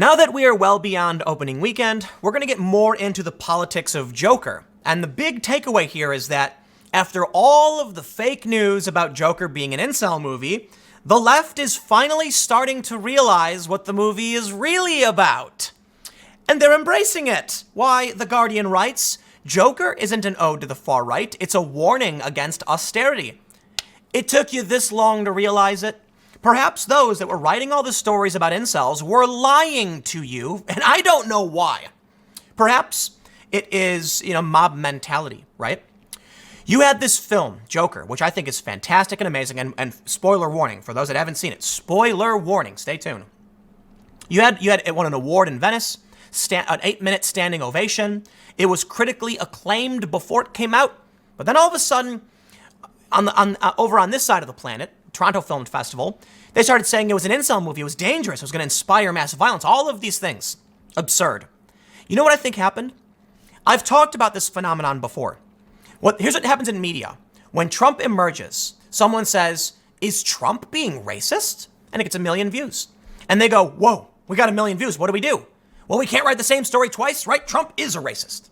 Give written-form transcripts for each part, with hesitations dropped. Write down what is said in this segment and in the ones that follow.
Now that we are well beyond opening weekend, we're going to get more into the politics of Joker. And the big takeaway here is that after all of the fake news about Joker being an incel movie, the left is finally starting to realize what the movie is really about. And they're embracing it. Why, The Guardian writes, Joker isn't an ode to the far right, it's a warning against austerity. It took you this long to realize it? Perhaps those that were writing all the stories about incels were lying to you, and I don't know why. Perhaps it is, mob mentality, right? You had this film, Joker, which I think is fantastic and amazing, and spoiler warning for those that haven't seen it. Spoiler warning, stay tuned. You had it won an award in Venice, an 8-minute standing ovation. It was critically acclaimed before it came out, but then all of a sudden, over on this side of the planet, Toronto Film Festival, they started saying it was an incel movie, it was dangerous, it was going to inspire mass violence, all of these things. Absurd. You know what I think happened? I've talked about this phenomenon before. Here's what happens in media. When Trump emerges, someone says, is Trump being racist? And it gets 1 million views. And they go, whoa, we got 1 million views, what do we do? Well, we can't write the same story twice, right? Trump is a racist.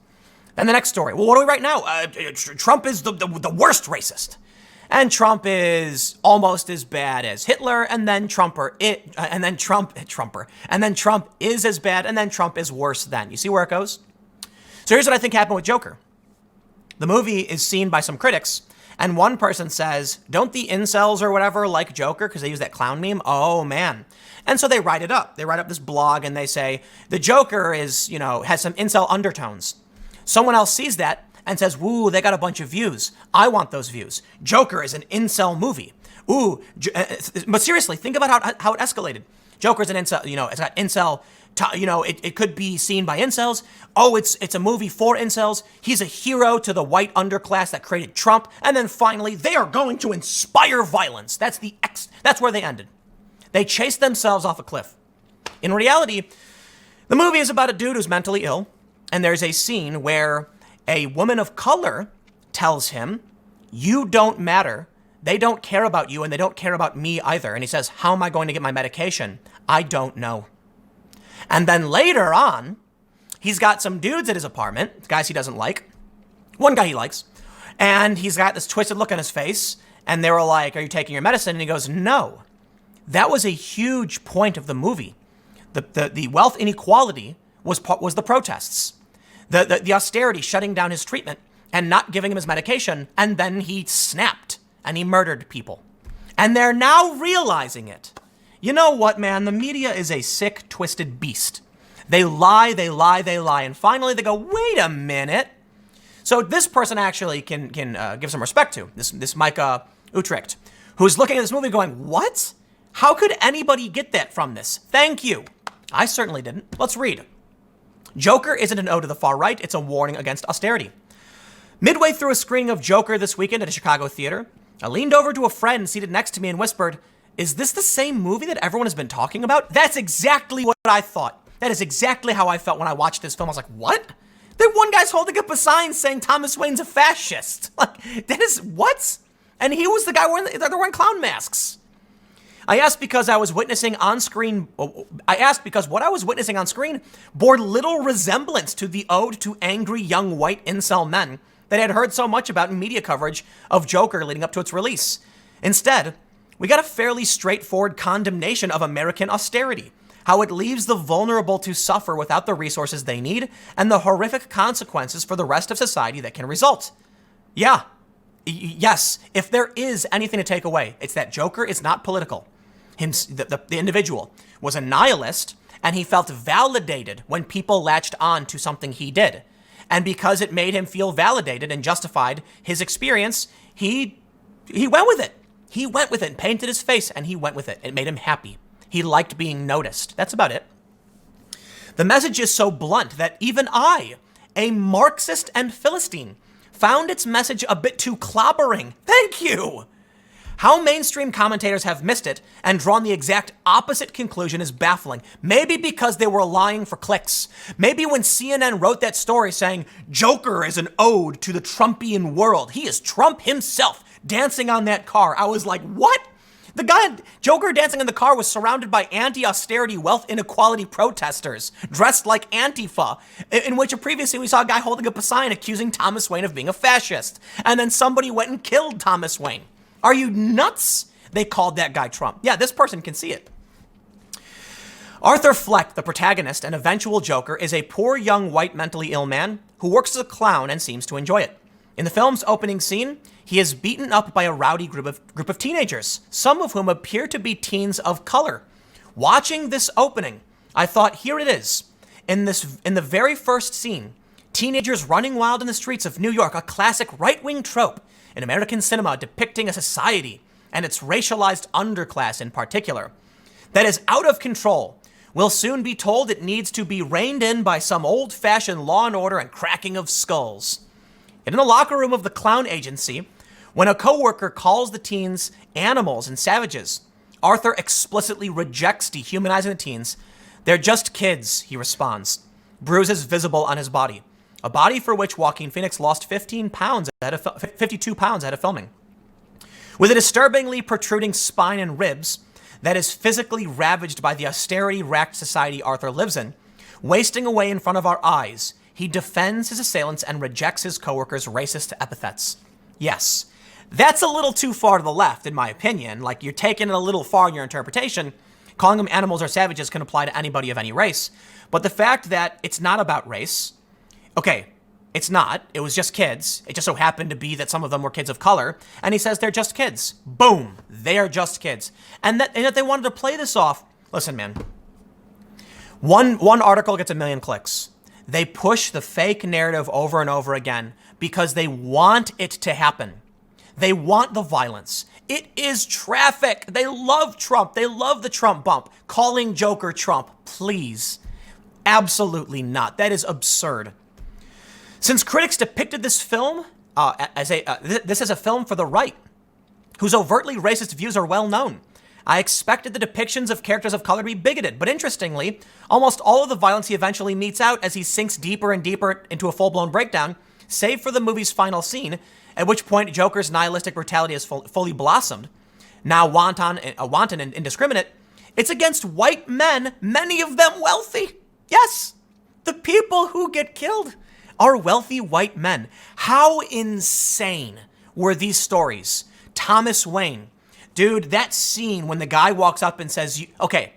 Then the next story, well, what do we write now? Trump is the worst racist. And Trump is almost as bad as Hitler, and then Trump is as bad, and then Trump is worse than. You see where it goes? So here's what I think happened with Joker. The movie is seen by some critics, and one person says, don't the incels or whatever like Joker, because they use that clown meme? Oh, man. And so they write it up. They write up this blog, and they say, the Joker is, has some incel undertones. Someone else sees that and says, woo, they got a bunch of views. I want those views. Joker is an incel movie. Ooh, but seriously, think about how it escalated. Joker's an incel, it's got incel, it could be seen by incels. Oh, it's a movie for incels. He's a hero to the white underclass that created Trump. And then finally, they are going to inspire violence. That's where they ended. They chased themselves off a cliff. In reality, the movie is about a dude who's mentally ill. And there's a scene where a woman of color tells him, you don't matter. They don't care about you and they don't care about me either. And he says, how am I going to get my medication? I don't know. And then later on, he's got some dudes at his apartment, guys he doesn't like. One guy he likes. And he's got this twisted look on his face. And they were like, are you taking your medicine? And he goes, no. That was a huge point of the movie. The wealth inequality was the protests. The austerity shutting down his treatment and not giving him his medication, and then he snapped and he murdered people. And they're now realizing it. You know what, man? The media is a sick, twisted beast. They lie, and finally they go, wait a minute. So this person actually can give some respect to, this Micah Utrecht, who's looking at this movie going, what? How could anybody get that from this? Thank you. I certainly didn't. Let's read. Joker isn't an ode to the far right, it's a warning against austerity. Midway through a screening of Joker this weekend at a Chicago theater, I leaned over to a friend seated next to me and whispered, is this the same movie that everyone has been talking about? That's exactly what I thought. That is exactly how I felt when I watched this film. I was like, what? That one guy's holding up a sign saying Thomas Wayne's a fascist. Like, that is, what? And he was the guy they're wearing clown masks. I asked because what I was witnessing on screen bore little resemblance to the ode to angry young white incel men that I had heard so much about in media coverage of Joker leading up to its release. Instead, we got a fairly straightforward condemnation of American austerity, how it leaves the vulnerable to suffer without the resources they need, and the horrific consequences for the rest of society that can result. Yes, if there is anything to take away, it's that Joker is not political. The individual was a nihilist, and he felt validated when people latched on to something he did. And because it made him feel validated and justified his experience, he went with it. He went with it and painted his face, and he went with it. It made him happy. He liked being noticed. That's about it. The message is so blunt that even I, a Marxist and Philistine, found its message a bit too clobbering. Thank you. How mainstream commentators have missed it and drawn the exact opposite conclusion is baffling. Maybe because they were lying for clicks. Maybe when CNN wrote that story saying, Joker is an ode to the Trumpian world. He is Trump himself dancing on that car. I was like, what? The guy, Joker dancing in the car, was surrounded by anti-austerity, wealth inequality protesters dressed like Antifa, in which previously we saw a guy holding up a sign accusing Thomas Wayne of being a fascist. And then somebody went and killed Thomas Wayne. Are you nuts? They called that guy Trump. Yeah, this person can see it. Arthur Fleck, the protagonist and eventual Joker, is a poor young white mentally ill man who works as a clown and seems to enjoy it. In the film's opening scene, he is beaten up by a rowdy group of teenagers, some of whom appear to be teens of color. Watching this opening, I thought, here it is. In the very first scene, teenagers running wild in the streets of New York, a classic right-wing trope in American cinema depicting a society and its racialized underclass in particular that is out of control, will soon be told it needs to be reined in by some old-fashioned law and order and cracking of skulls. In the locker room of the clown agency, when a coworker calls the teens animals and savages, Arthur explicitly rejects dehumanizing the teens. They're just kids, he responds. Bruises visible on his body. A body for which Joaquin Phoenix lost 52 pounds ahead of filming. With a disturbingly protruding spine and ribs that is physically ravaged by the austerity-racked society Arthur lives in, wasting away in front of our eyes, he defends his assailants and rejects his coworkers' racist epithets. Yes, that's a little too far to the left, in my opinion. Like, you're taking it a little far in your interpretation. Calling them animals or savages can apply to anybody of any race. But the fact that it's not about race, okay, it's not. It was just kids. It just so happened to be that some of them were kids of color. And he says they're just kids. Boom. They are just kids. And that they wanted to play this off. Listen, man. One article gets 1 million clicks. They push the fake narrative over and over again because they want it to happen. They want the violence. It is traffic. They love Trump. They love the Trump bump. Calling Joker Trump, please. Absolutely not. That is absurd. Since critics depicted this film as a film for the right, whose overtly racist views are well known, I expected the depictions of characters of color to be bigoted. But interestingly, almost all of the violence he eventually metes out as he sinks deeper and deeper into a full-blown breakdown, save for the movie's final scene, at which point Joker's nihilistic brutality has fully blossomed. Now wanton and indiscriminate, it's against white men, many of them wealthy. Yes, the people who get killed are wealthy white men. How insane were these stories? Thomas Wayne. Dude, that scene when the guy walks up and says, okay,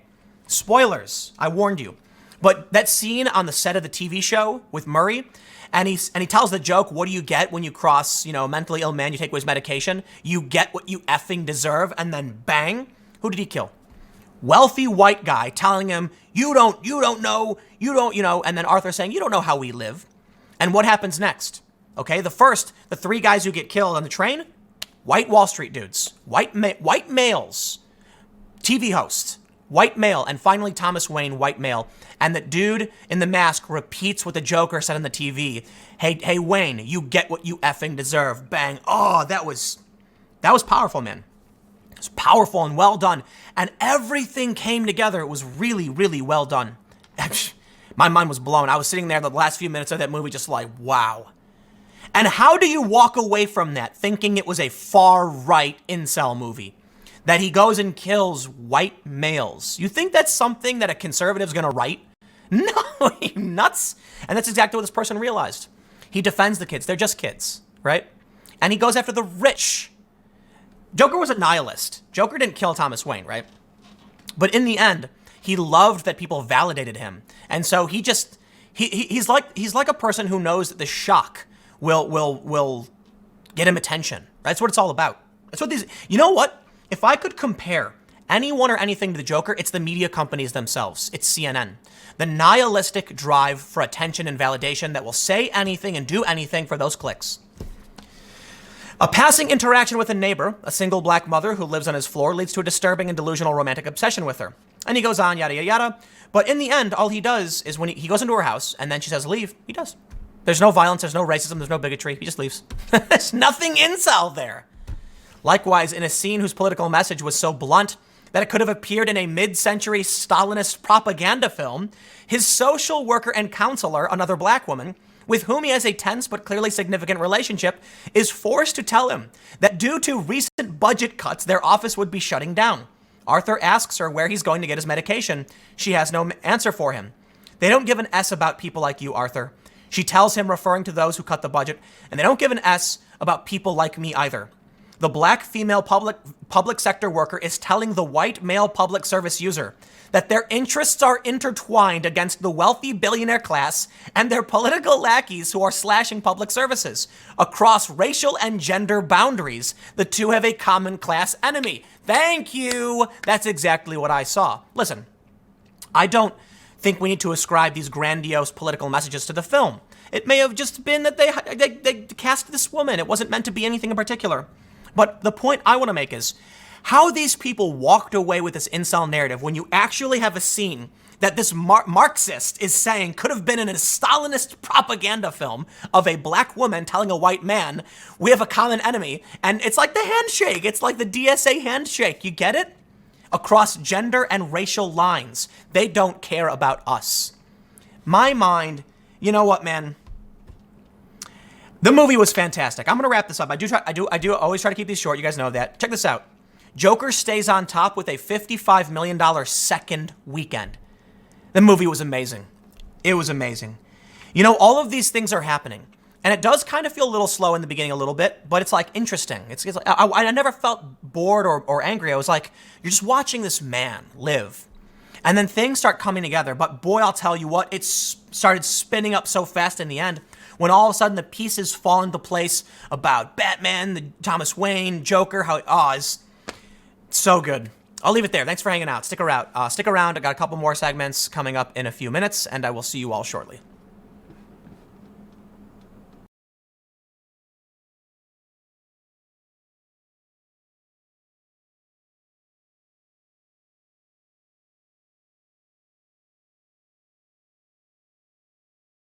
spoilers, I warned you. But that scene on the set of the TV show with Murray, and he tells the joke, what do you get when you cross, a mentally ill man, you take away his medication? You get what you effing deserve, and then bang, who did he kill? Wealthy white guy telling him, you don't know, and then Arthur saying, you don't know how we live. And what happens next? Okay, the 3 guys who get killed on the train, white Wall Street dudes, white males, TV host, white male, and finally Thomas Wayne, white male. And the dude in the mask repeats what the Joker said on the TV. Hey Wayne, you get what you effing deserve. Bang. Oh, that was powerful, man. It was powerful and well done. And everything came together. It was really, really well done. My mind was blown. I was sitting there the last few minutes of that movie just like, wow. And how do you walk away from that thinking it was a far-right incel movie? That he goes and kills white males. You think that's something that a conservative's gonna write? No, you nuts. And that's exactly what this person realized. He defends the kids. They're just kids, right? And he goes after the rich. Joker was a nihilist. Joker didn't kill Thomas Wayne, right? But in the end, he loved that people validated him. And so he's like a person who knows that the shock will get him attention. That's what it's all about. That's what these, you know what? If I could compare anyone or anything to the Joker, it's the media companies themselves. It's CNN. The nihilistic drive for attention and validation that will say anything and do anything for those clicks. A passing interaction with a neighbor, a single black mother who lives on his floor, leads to a disturbing and delusional romantic obsession with her. And he goes on, yada, yada, yada. But in the end, all he does is when he goes into her house and then she says leave, he does. There's no violence, there's no racism, there's no bigotry. He just leaves. There's nothing incel there. Likewise, in a scene whose political message was so blunt that it could have appeared in a mid-century Stalinist propaganda film, his social worker and counselor, another black woman, with whom he has a tense but clearly significant relationship, is forced to tell him that due to recent budget cuts, their office would be shutting down. Arthur asks her where he's going to get his medication. She has no answer for him. They don't give an S about people like you, Arthur. She tells him, referring to those who cut the budget, and they don't give an S about people like me either. The black female public sector worker is telling the white male public service user that their interests are intertwined against the wealthy billionaire class and their political lackeys who are slashing public services. Across racial and gender boundaries, the two have a common class enemy. Thank you. That's exactly what I saw. Listen, I don't think we need to ascribe these grandiose political messages to the film. It may have just been that they cast this woman. It wasn't meant to be anything in particular. But the point I want to make is how these people walked away with this incel narrative when you actually have a scene that this Marxist is saying could have been in a Stalinist propaganda film of a black woman telling a white man, we have a common enemy. And it's like the handshake. It's like the DSA handshake. You get it? Across gender and racial lines. They don't care about us. My mind, you know what, man? The movie was fantastic. I'm going to wrap this up. I do always try to keep these short. You guys know that. Check this out. Joker stays on top with a $55 million second weekend. The movie was amazing. It was amazing. You know, all of these things are happening. And it does kind of feel a little slow in the beginning a little bit, but it's like interesting. It's like, I never felt bored or angry. I was like, you're just watching this man live. And then things start coming together. But boy, I'll tell you what, it started spinning up so fast in the end when all of a sudden the pieces fall into place about Batman, the Thomas Wayne, Joker, it's so good. I'll leave it there. Thanks for hanging out. Stick around. I got a couple more segments coming up in a few minutes, and I will see you all shortly.